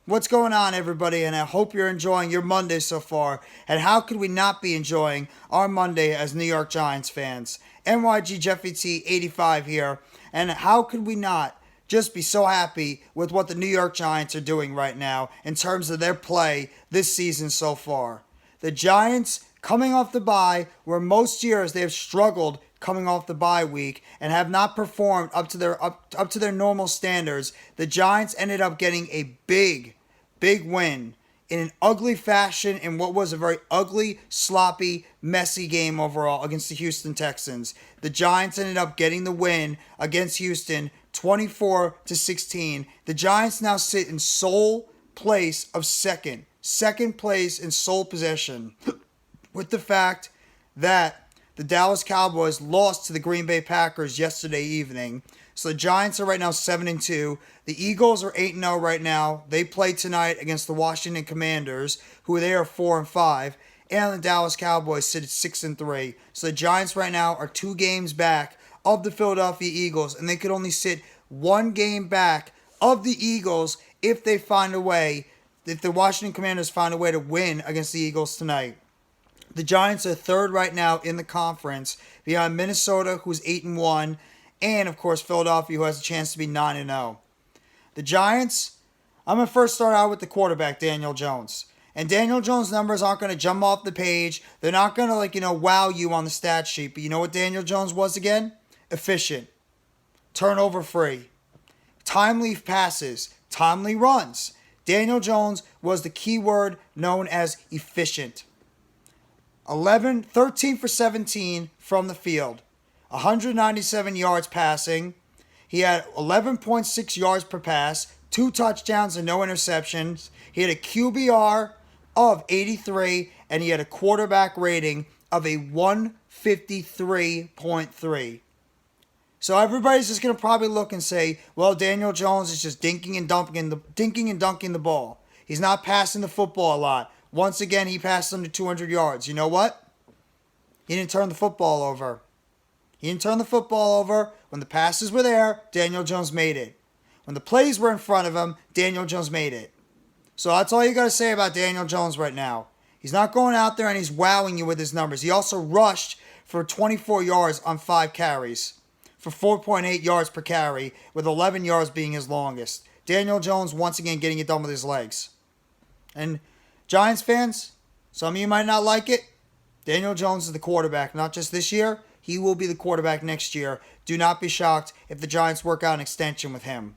What's going on, everybody? And I hope you're enjoying your Monday so far. And how could we not be enjoying our Monday as New York Giants fans? NYG Jeffy T 85 here. And how could we not just be so happy with what the New York Giants are doing right now in terms of their play this season so far? The Giants coming off the bye, where most years they have struggled coming off the bye week and have not performed up to their normal standards. The Giants ended up getting a big win in an ugly fashion in what was a very ugly, sloppy, messy game overall against the Houston Texans. The Giants ended up getting the win against Houston 24-16. The Giants now sit in sole place of second place in sole possession, with the fact that the Dallas Cowboys lost to the Green Bay Packers yesterday evening. So the Giants are right now 7-2. The Eagles are 8-0 right now. They play tonight against the Washington Commanders, who they are 4-5. And the Dallas Cowboys sit at 6-3. So the Giants right now are 2 games back of the Philadelphia Eagles, and they could only sit 1 game back of the Eagles if they find a way, if the Washington Commanders find a way to win against the Eagles tonight. The Giants are third right now in the conference, behind Minnesota, who's 8-1, and of course Philadelphia, who has a chance to be 9-0. The Giants, I'm going to first start out with the quarterback, Daniel Jones. And Daniel Jones' numbers aren't going to jump off the page. They're not going to, wow you on the stat sheet. But you know what Daniel Jones was again? Efficient. Turnover free. Timely passes. Timely runs. Daniel Jones was the keyword known as efficient. 13 for 17 from the field. 197 yards passing. He had 11.6 yards per pass, 2 touchdowns and no interceptions. He had a QBR of 83, and he had a quarterback rating of a 153.3. So everybody's just going to probably look and say, well, Daniel Jones is just dinking and dunking the ball. He's not passing the football a lot. Once again, he passed under 200 yards. You know what? He didn't turn the football over. When the passes were there, Daniel Jones made it. When the plays were in front of him, Daniel Jones made it. So that's all you got to say about Daniel Jones right now. He's not going out there and he's wowing you with his numbers. He also rushed for 24 yards on 5 carries, for 4.8 yards per carry, with 11 yards being his longest. Daniel Jones once again getting it done with his legs. And Giants fans, some of you might not like it. Daniel Jones is the quarterback, not just this year. He will be the quarterback next year. Do not be shocked if the Giants work out an extension with him.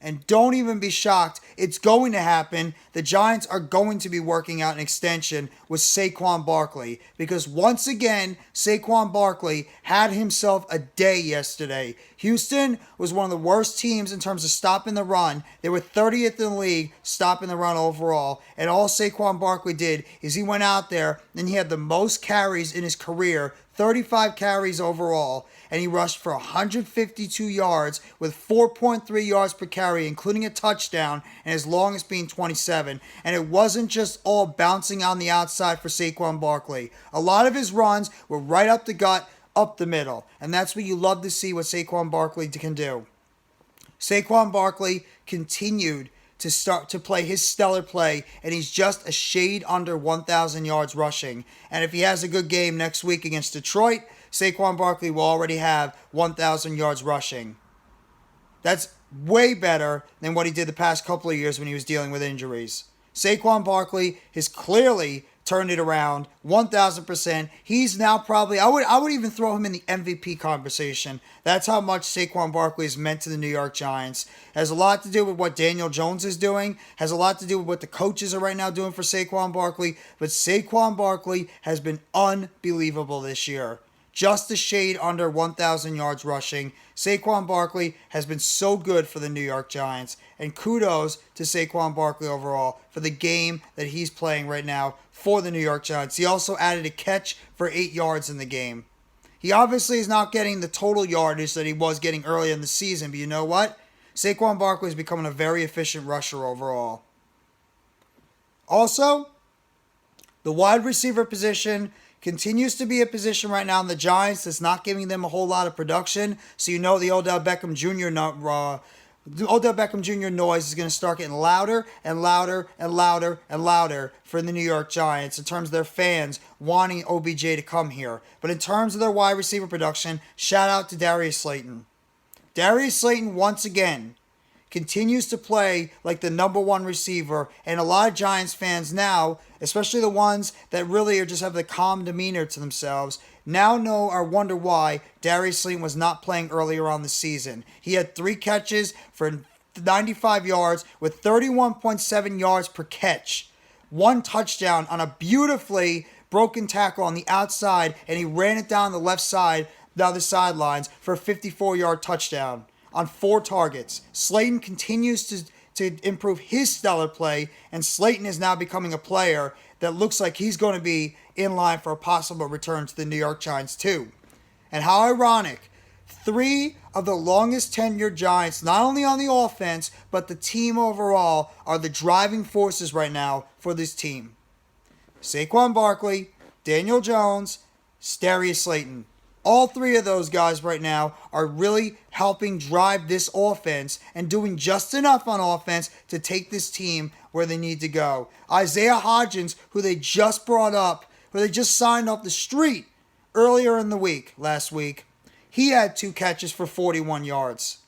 And don't even be shocked. It's going to happen. The Giants are going to be working out an extension with Saquon Barkley. Because once again, Saquon Barkley had himself a day yesterday. Houston was one of the worst teams in terms of stopping the run. They were 30th in the league stopping the run overall. And all Saquon Barkley did is he went out there and he had the most carries in his career, 35 carries overall, and he rushed for 152 yards with 4.3 yards per carry, including a touchdown, and his longest being 27. And it wasn't just all bouncing on the outside for Saquon Barkley. A lot of his runs were right up the gut, up the middle, and that's what you love to see what Saquon Barkley can do. Saquon Barkley continued to start to play his stellar play, and he's just a shade under 1,000 yards rushing. And if he has a good game next week against Detroit, Saquon Barkley will already have 1,000 yards rushing. That's way better than what he did the past couple of years when he was dealing with injuries. Saquon Barkley has clearly turned it around 1,000%. He's now probably, I would even throw him in the MVP conversation. That's how much Saquon Barkley is meant to the New York Giants. Has a lot to do with what Daniel Jones is doing. Has a lot to do with what the coaches are right now doing for Saquon Barkley. But Saquon Barkley has been unbelievable this year. Just a shade under 1,000 yards rushing. Saquon Barkley has been so good for the New York Giants. And kudos to Saquon Barkley overall for the game that he's playing right now for the New York Giants. He also added a catch for 8 yards in the game. He obviously is not getting the total yardage that he was getting early in the season, but you know what? Saquon Barkley is becoming a very efficient rusher overall. Also, the wide receiver position continues to be a position right now in the Giants that's not giving them a whole lot of production. So you know the Odell Beckham Jr. The Odell Beckham Jr. noise is going to start getting louder and louder and louder and louder for the New York Giants in terms of their fans wanting OBJ to come here. But in terms of their wide receiver production, shout out to Darius Slayton. Darius Slayton, once again, continues to play like the number one receiver, and a lot of Giants fans now, especially the ones that really are just have the calm demeanor to themselves, now know or wonder why Darius Slayton was not playing earlier on the season. He had 3 catches for 95 yards with 31.7 yards per catch. 1 touchdown on a beautifully broken tackle on the outside, and he ran it down the left side, down the sidelines for a 54-yard touchdown on 4 targets. Slayton continues to improve his stellar play, and Slayton is now becoming a player that looks like he's going to be in line for a possible return to the New York Giants too. And how ironic, 3 of the longest tenured Giants, not only on the offense, but the team overall, are the driving forces right now for this team. Saquon Barkley, Daniel Jones, Darius Slayton. All 3 of those guys right now are really helping drive this offense and doing just enough on offense to take this team where they need to go. Isaiah Hodgins, who they just brought up, who they just signed off the street earlier in the week, last week, he had 2 catches for 41 yards.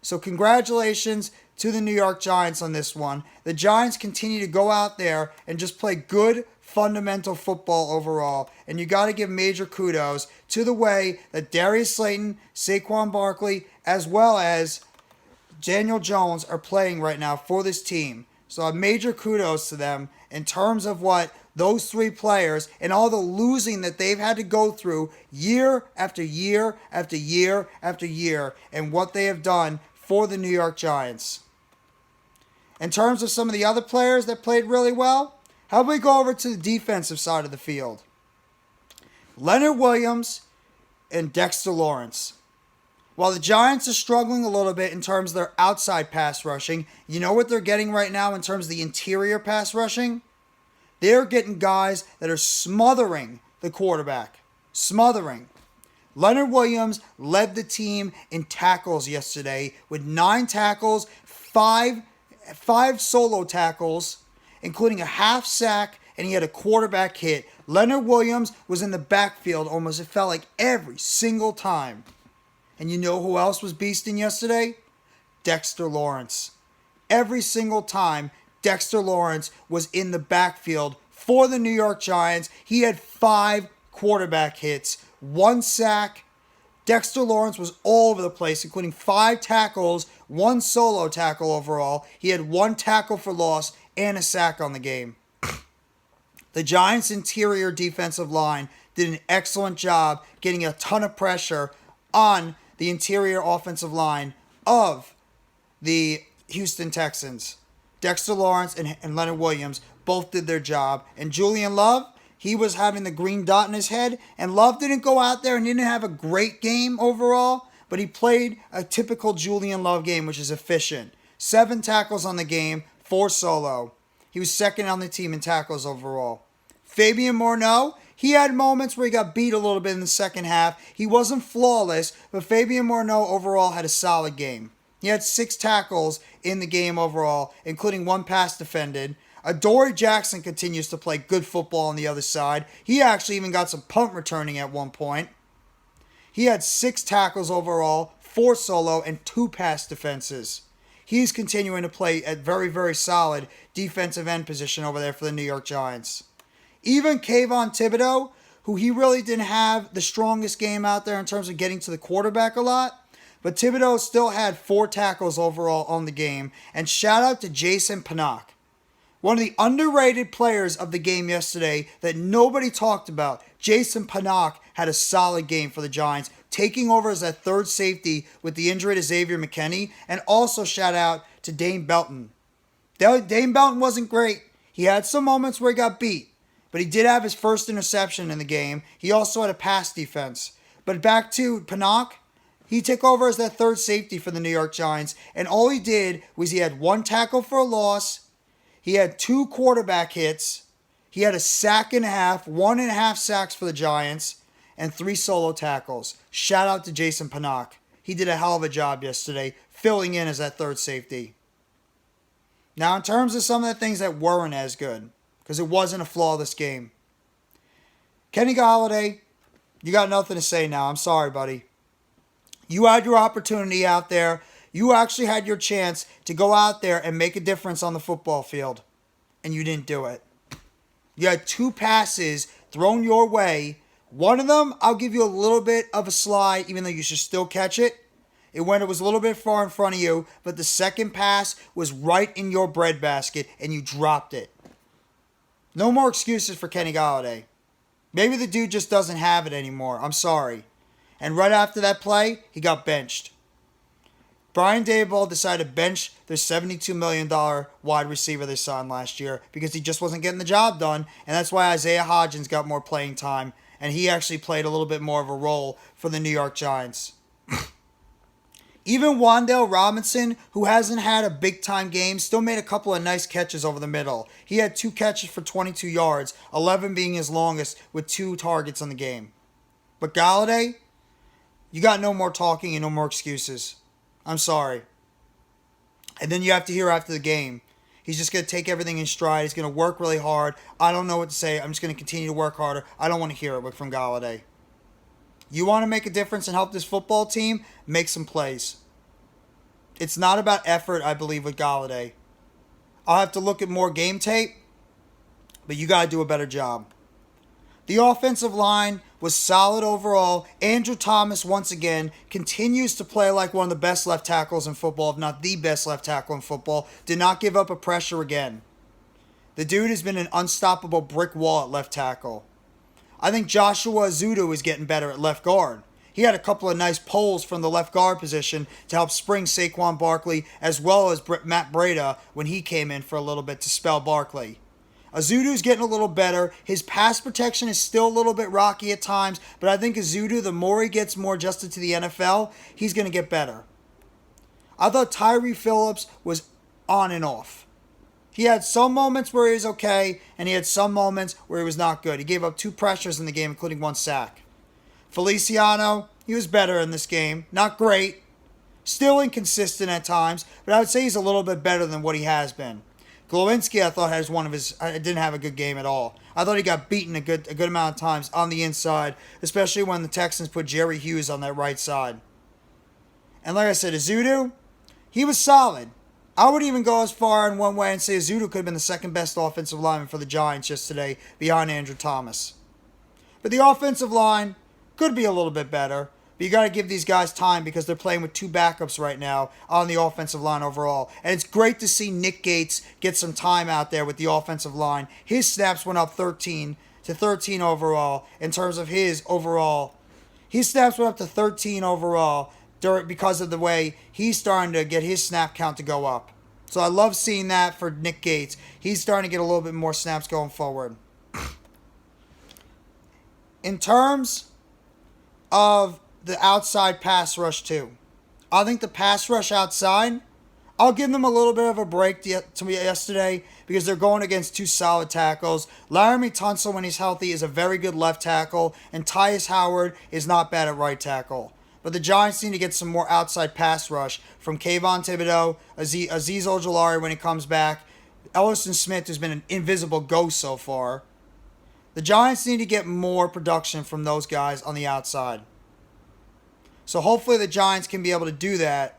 So congratulations to the New York Giants on this one. The Giants continue to go out there and just play good, fundamental football overall, and you got to give major kudos to the way that Darius Slayton, Saquon Barkley, as well as Daniel Jones are playing right now for this team. So a major kudos to them in terms of what those 3 players and all the losing that they've had to go through year after year after year after year, and what they have done for the New York Giants. In terms of some of the other players that played really well, how about we go over to the defensive side of the field? Leonard Williams and Dexter Lawrence. While the Giants are struggling a little bit in terms of their outside pass rushing, you know what they're getting right now in terms of the interior pass rushing? They're getting guys that are smothering the quarterback. Smothering. Leonard Williams led the team in tackles yesterday with 9 tackles, 5 solo tackles, including a half sack, and he had a quarterback hit. Leonard Williams was in the backfield almost, it felt like, every single time. And you know who else was beasting yesterday? Dexter Lawrence. Every single time Dexter Lawrence was in the backfield for the New York Giants, he had 5 quarterback hits, 1 sack. Dexter Lawrence was all over the place, including 5 tackles, 1 solo tackle overall. He had 1 tackle for loss and a sack on the game. The Giants' interior defensive line did an excellent job getting a ton of pressure on the interior offensive line of the Houston Texans. Dexter Lawrence and Leonard Williams both did their job. And Julian Love, he was having the green dot in his head. And Love didn't go out there and didn't have a great game overall, but he played a typical Julian Love game, which is efficient. 7 tackles on the game, 4 solo. He was second on the team in tackles overall. Fabian Mondeaux, he had moments where he got beat a little bit in the second half. He wasn't flawless, but Fabian Mondeaux overall had a solid game. He had 6 tackles in the game overall, including 1 pass defended. Adoree Jackson continues to play good football on the other side. He actually even got some punt returning at one point. He had 6 tackles overall, 4 solo, and 2 pass defenses. He's continuing to play at very, very solid defensive end position over there for the New York Giants. Even Kayvon Thibodeaux, who he really didn't have the strongest game out there in terms of getting to the quarterback a lot, but Thibodeaux still had 4 tackles overall on the game. And shout out to Jason Pinnock, one of the underrated players of the game yesterday that nobody talked about. Jason Pinnock had a solid game for the Giants, taking over as that third safety with the injury to Xavier McKinney. And also shout out to Dane Belton. Dane Belton wasn't great. He had some moments where he got beat, but he did have his first interception in the game. He also had a pass defense. But back to Pinnock, he took over as that third safety for the New York Giants, and all he did was he had 1 tackle for a loss, he had 2 quarterback hits, he had a sack and a half, 1.5 sacks for the Giants, and 3 solo tackles. Shout out to Jason Pinnock. He did a hell of a job yesterday filling in as that third safety. Now, in terms of some of the things that weren't as good, because it wasn't a flawless game. Kenny Golladay, you got nothing to say now. I'm sorry, buddy. You had your opportunity out there. You actually had your chance to go out there and make a difference on the football field, and you didn't do it. You had 2 passes thrown your way. One of them, I'll give you a little bit of a slide, even though you should still catch it. It was a little bit far in front of you, but the second pass was right in your breadbasket, and you dropped it. No more excuses for Kenny Golladay. Maybe the dude just doesn't have it anymore. I'm sorry. And right after that play, he got benched. Brian Daboll decided to bench their $72 million wide receiver they signed last year because he just wasn't getting the job done, and that's why Isaiah Hodgins got more playing time, and he actually played a little bit more of a role for the New York Giants. Even Wan'Dale Robinson, who hasn't had a big-time game, still made a couple of nice catches over the middle. He had 2 catches for 22 yards, 11 being his longest, with 2 targets on the game. But Golladay, you got no more talking and no more excuses. I'm sorry. And then you have to hear after the game, he's just going to take everything in stride. He's going to work really hard. I don't know what to say. I'm just going to continue to work harder. I don't want to hear it from Golladay. You want to make a difference and help this football team? Make some plays. It's not about effort, I believe, with Golladay. I'll have to look at more game tape, but you got to do a better job. The offensive line was solid overall. Andrew Thomas, once again, continues to play like one of the best left tackles in football, if not the best left tackle in football. Did not give up a pressure again. The dude has been an unstoppable brick wall at left tackle. I think Joshua Ezeudu is getting better at left guard. He had a couple of nice pulls from the left guard position to help spring Saquon Barkley, as well as Matt Breida when he came in for a little bit to spell Barkley. Ezeudu's getting a little better. His pass protection is still a little bit rocky at times, but I think Ezeudu, the more he gets more adjusted to the NFL, he's going to get better. I thought Tyree Phillips was on and off. He had some moments where he was okay, and he had some moments where he was not good. He gave up 2 pressures in the game, including 1 sack. Feliciano, he was better in this game. Not great. Still inconsistent at times, but I would say he's a little bit better than what he has been. Glowinski, I thought, has didn't have a good game at all. I thought he got beaten a good amount of times on the inside, especially when the Texans put Jerry Hughes on that right side. And like I said, Ezeudu, he was solid. I would even go as far in one way and say Ezeudu could have been the second best offensive lineman for the Giants yesterday, behind Andrew Thomas. But the offensive line could be a little bit better. But you got to give these guys time because they're playing with 2 backups right now on the offensive line overall. And it's great to see Nick Gates get some time out there with the offensive line. His snaps went up 13 to 13 overall in terms of his overall. His snaps went up to 13 overall because of the way he's starting to get his snap count to go up. So I love seeing that for Nick Gates. He's starting to get a little bit more snaps going forward. In terms of the outside pass rush too. I think the pass rush outside, I'll give them a little bit of a break to me yesterday because they're going against 2 solid tackles. Laramie Tunsil, when he's healthy, is a very good left tackle, and Tyus Howard is not bad at right tackle. But the Giants need to get some more outside pass rush from Kayvon Thibodeau, Azeez Ojulari when he comes back, Ellison Smith, who's been an invisible ghost so far. The Giants need to get more production from those guys on the outside. So hopefully the Giants can be able to do that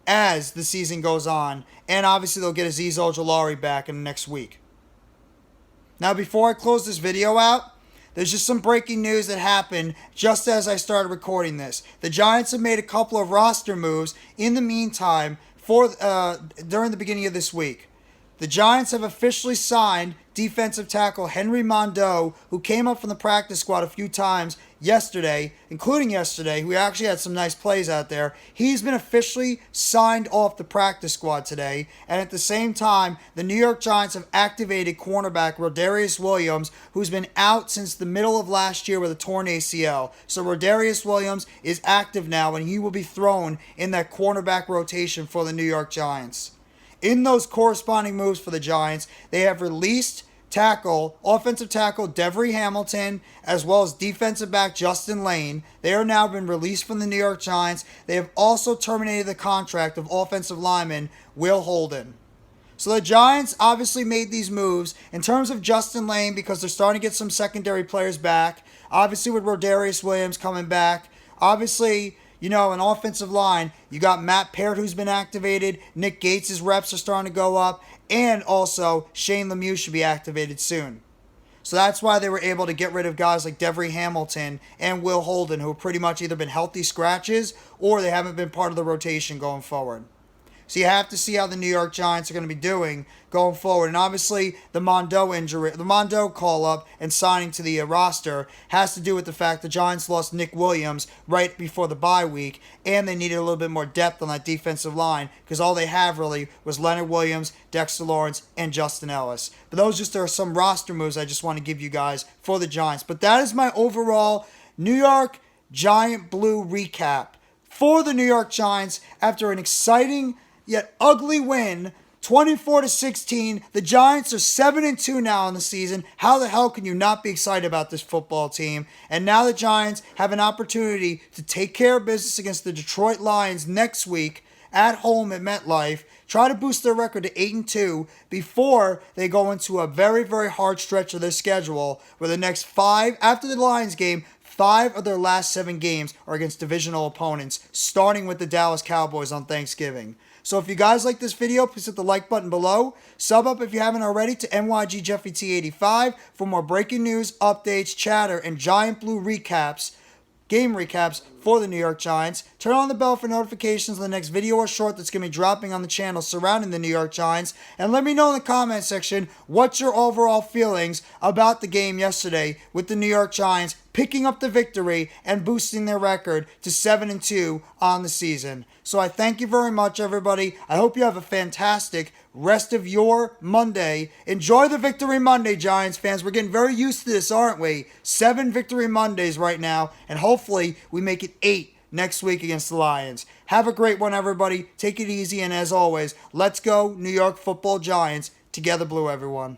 as the season goes on. And obviously they'll get Azeez Ojulari back in the next week. Now before I close this video out, there's just some breaking news that happened just as I started recording this. The Giants have made a couple of roster moves in the meantime during the beginning of this week. The Giants have officially signed defensive tackle Henry Mondeaux, who came up from the practice squad a few times yesterday, including yesterday, who actually had some nice plays out there. He's been officially signed off the practice squad today, and at the same time, the New York Giants have activated cornerback Rodarius Williams, who's been out since the middle of last year with a torn ACL. So Rodarius Williams is active now, and he will be thrown in that cornerback rotation for the New York Giants. In those corresponding moves for the Giants, they have released offensive tackle Devery Hamilton, as well as defensive back Justin Layne. They are now been released from the New York Giants. They have also terminated the contract of offensive lineman Will Holden. So the Giants obviously made these moves in terms of Justin Layne because they're starting to get some secondary players back. Obviously with Rodarius Williams coming back. Obviously, an offensive line, you got Matt Parrott who's been activated. Nick Gates' reps are starting to go up. And also, Shane Lemieux should be activated soon. So that's why they were able to get rid of guys like Devery Hamilton and Will Holden, who have pretty much either been healthy scratches or they haven't been part of the rotation going forward. So you have to see how the New York Giants are going to be doing going forward. And obviously, the Mondeaux call-up and signing to the roster has to do with the fact the Giants lost Nick Williams right before the bye week, and they needed a little bit more depth on that defensive line because all they have really was Leonard Williams, Dexter Lawrence, and Justin Ellis. But those just are some roster moves I just want to give you guys for the Giants. But that is my overall New York Giant Blue recap for the New York Giants after an exciting yet ugly win, 24-16. The Giants are 7-2 now in the season. How the hell can you not be excited about this football team? And now the Giants have an opportunity to take care of business against the Detroit Lions next week at home at MetLife. Try to boost their record to 8-2 before they go into a very, very hard stretch of their schedule where the next 5, after the Lions game, 5 of their last 7 games are against divisional opponents, starting with the Dallas Cowboys on Thanksgiving. So if you guys like this video, please hit the like button below. Sub up if you haven't already to NYGJeffyT85 for more breaking news, updates, chatter, and Giant Blue recaps, game recaps for the New York Giants. Turn on the bell for notifications of the next video or short that's going to be dropping on the channel surrounding the New York Giants. And let me know in the comment section what's your overall feelings about the game yesterday with the New York Giants picking up the victory and boosting their record to 7-2 on the season. So I thank you very much, everybody. I hope you have a fantastic rest of your Monday. Enjoy the Victory Monday, Giants fans. We're getting very used to this, aren't we? 7 Victory Mondays right now, and hopefully we make it 8 next week against the Lions. Have a great one, everybody. Take it easy, and as always, let's go New York Football Giants. Together Blue, everyone.